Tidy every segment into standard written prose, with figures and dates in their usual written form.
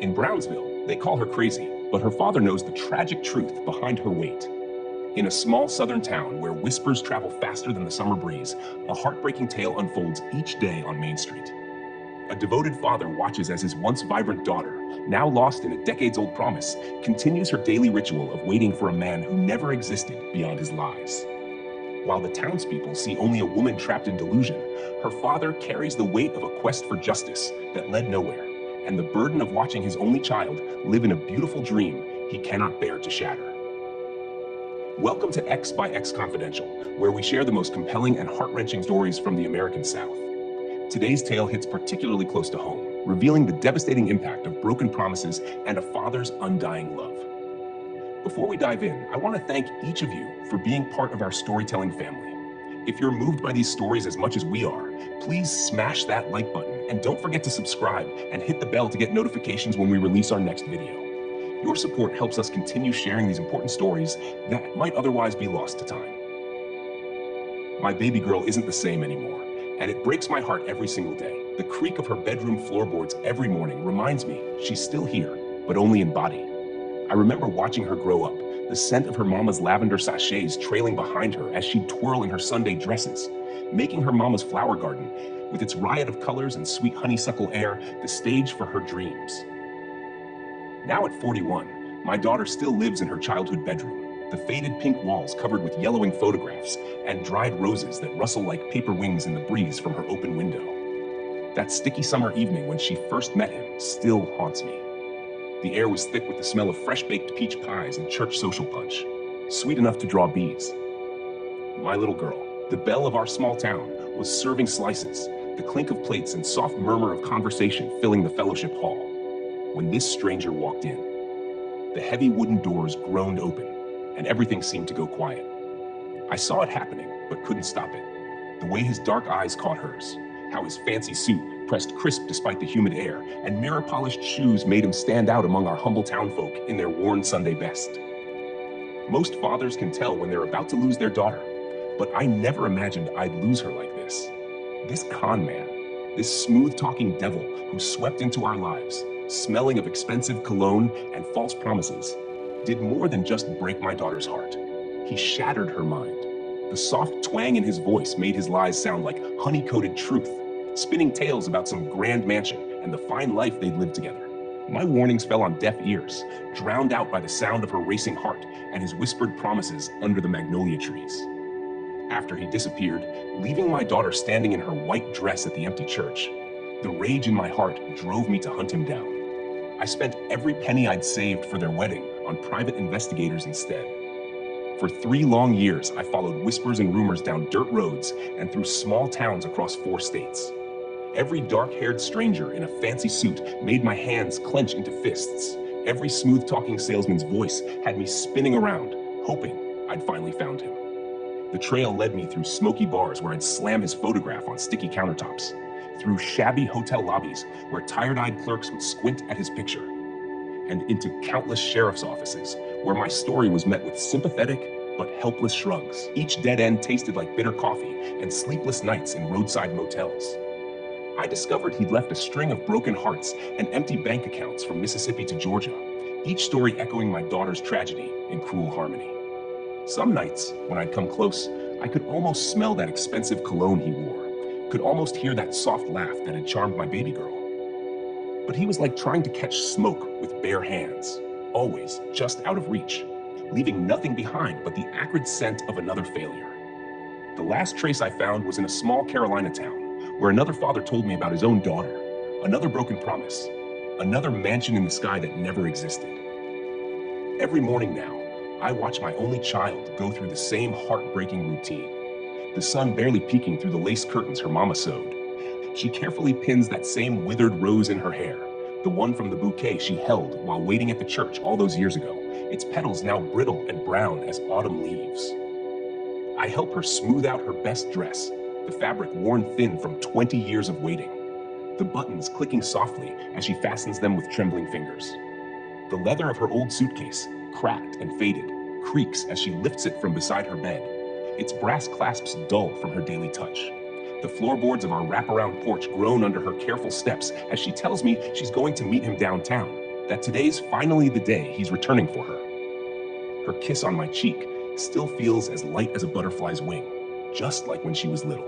In Brownsville, they call her crazy, but her father knows the tragic truth behind her weight. In a small southern town where whispers travel faster than the summer breeze, a heartbreaking tale unfolds each day on Main Street. A devoted father watches as his once vibrant daughter, now lost in a decades-old promise, continues her daily ritual of waiting for a man who never existed beyond his lies. While the townspeople see only a woman trapped in delusion, her father carries the weight of a quest for justice that led nowhere, and the burden of watching his only child live in a beautiful dream he cannot bear to shatter. Welcome to X by X Confidential, where we share the most compelling and heart-wrenching stories from the American South. Today's tale hits particularly close to home, revealing the devastating impact of broken promises and a father's undying love. Before we dive in, I want to thank each of you for being part of our storytelling family. If you're moved by these stories as much as we are, please smash that like button and don't forget to subscribe and hit the bell to get notifications when we release our next video. Your support helps us continue sharing these important stories that might otherwise be lost to time. My baby girl isn't the same anymore, and it breaks my heart every single day. The creak of her bedroom floorboards every morning reminds me she's still here, but only in body. I remember watching her grow up, the scent of her mama's lavender sachets trailing behind her as she'd twirl in her Sunday dresses, making her mama's flower garden, with its riot of colors and sweet honeysuckle air, the stage for her dreams. Now at 41, my daughter still lives in her childhood bedroom, the faded pink walls covered with yellowing photographs and dried roses that rustle like paper wings in the breeze from her open window. That sticky summer evening when she first met him still haunts me. The air was thick with the smell of fresh-baked peach pies and church social punch, sweet enough to draw bees. My little girl, the belle of our small town, was serving slices, the clink of plates and soft murmur of conversation filling the fellowship hall, when this stranger walked in. The heavy wooden doors groaned open, and everything seemed to go quiet. I saw it happening, but couldn't stop it. The way his dark eyes caught hers, how his fancy suit pressed crisp despite the humid air, and mirror-polished shoes made him stand out among our humble townfolk in their worn Sunday best. Most fathers can tell when they're about to lose their daughter, but I never imagined I'd lose her like this. This con man, this smooth-talking devil who swept into our lives, smelling of expensive cologne and false promises, did more than just break my daughter's heart. He shattered her mind. The soft twang in his voice made his lies sound like honey-coated truth, spinning tales about some grand mansion and the fine life they'd lived together. My warnings fell on deaf ears, drowned out by the sound of her racing heart and his whispered promises under the magnolia trees. After he disappeared, leaving my daughter standing in her white dress at the empty church, the rage in my heart drove me to hunt him down. I spent every penny I'd saved for their wedding on private investigators instead. For 3 long years, I followed whispers and rumors down dirt roads and through small towns across 4 states. Every dark-haired stranger in a fancy suit made my hands clench into fists. Every smooth-talking salesman's voice had me spinning around, hoping I'd finally found him. The trail led me through smoky bars where I'd slam his photograph on sticky countertops, through shabby hotel lobbies where tired-eyed clerks would squint at his picture, and into countless sheriff's offices where my story was met with sympathetic but helpless shrugs. Each dead end tasted like bitter coffee and sleepless nights in roadside motels. I discovered he'd left a string of broken hearts and empty bank accounts from Mississippi to Georgia, each story echoing my daughter's tragedy in cruel harmony. Some nights, when I'd come close, I could almost smell that expensive cologne he wore, could almost hear that soft laugh that had charmed my baby girl. But he was like trying to catch smoke with bare hands, always just out of reach, leaving nothing behind but the acrid scent of another failure. The last trace I found was in a small Carolina town, where another father told me about his own daughter, another broken promise, another mansion in the sky that never existed. Every morning now, I watch my only child go through the same heartbreaking routine, the sun barely peeking through the lace curtains her mama sewed. She carefully pins that same withered rose in her hair, the one from the bouquet she held while waiting at the church all those years ago, its petals now brittle and brown as autumn leaves. I help her smooth out her best dress, the fabric worn thin from 20 years of waiting, the buttons clicking softly as she fastens them with trembling fingers. The leather of her old suitcase, cracked and faded, creaks as she lifts it from beside her bed, its brass clasps dull from her daily touch. The floorboards of our wraparound porch groan under her careful steps as she tells me she's going to meet him downtown, that today's finally the day he's returning for her. Her kiss on my cheek still feels as light as a butterfly's wing, just like when she was little.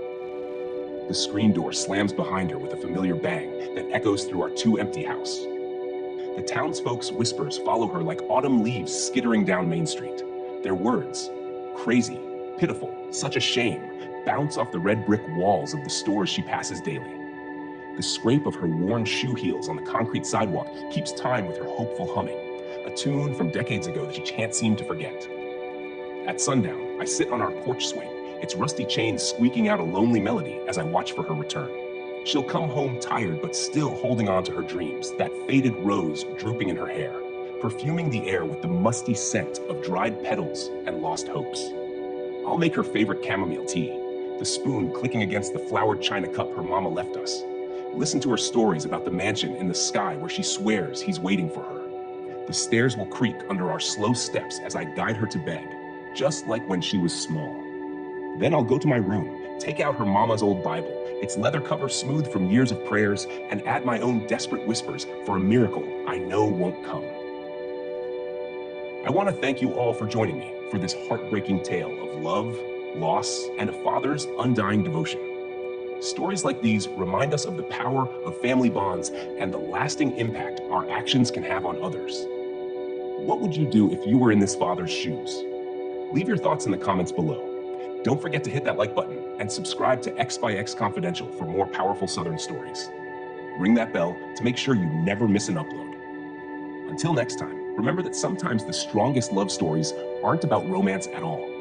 The screen door slams behind her with a familiar bang that echoes through our too-empty house. The townsfolk's whispers follow her like autumn leaves skittering down Main Street. Their words, crazy, pitiful, such a shame, bounce off the red brick walls of the stores she passes daily. The scrape of her worn shoe heels on the concrete sidewalk keeps time with her hopeful humming, a tune from decades ago that she can't seem to forget. At sundown, I sit on our porch swing, its rusty chains squeaking out a lonely melody as I watch for her return. She'll come home tired but still holding on to her dreams, that faded rose drooping in her hair, perfuming the air with the musty scent of dried petals and lost hopes. I'll make her favorite chamomile tea, the spoon clicking against the flowered china cup her mama left us. Listen to her stories about the mansion in the sky where she swears he's waiting for her. The stairs will creak under our slow steps as I guide her to bed, just like when she was small. Then I'll go to my room, take out her mama's old Bible, its leather cover smooth from years of prayers, and add my own desperate whispers for a miracle I know won't come. I want to thank you all for joining me for this heartbreaking tale of love, loss, and a father's undying devotion. Stories like these remind us of the power of family bonds and the lasting impact our actions can have on others. What would you do if you were in this father's shoes? Leave your thoughts in the comments below. Don't forget to hit that like button and subscribe to X by X Confidential for more powerful Southern stories. Ring that bell to make sure you never miss an upload. Until next time, remember that sometimes the strongest love stories aren't about romance at all.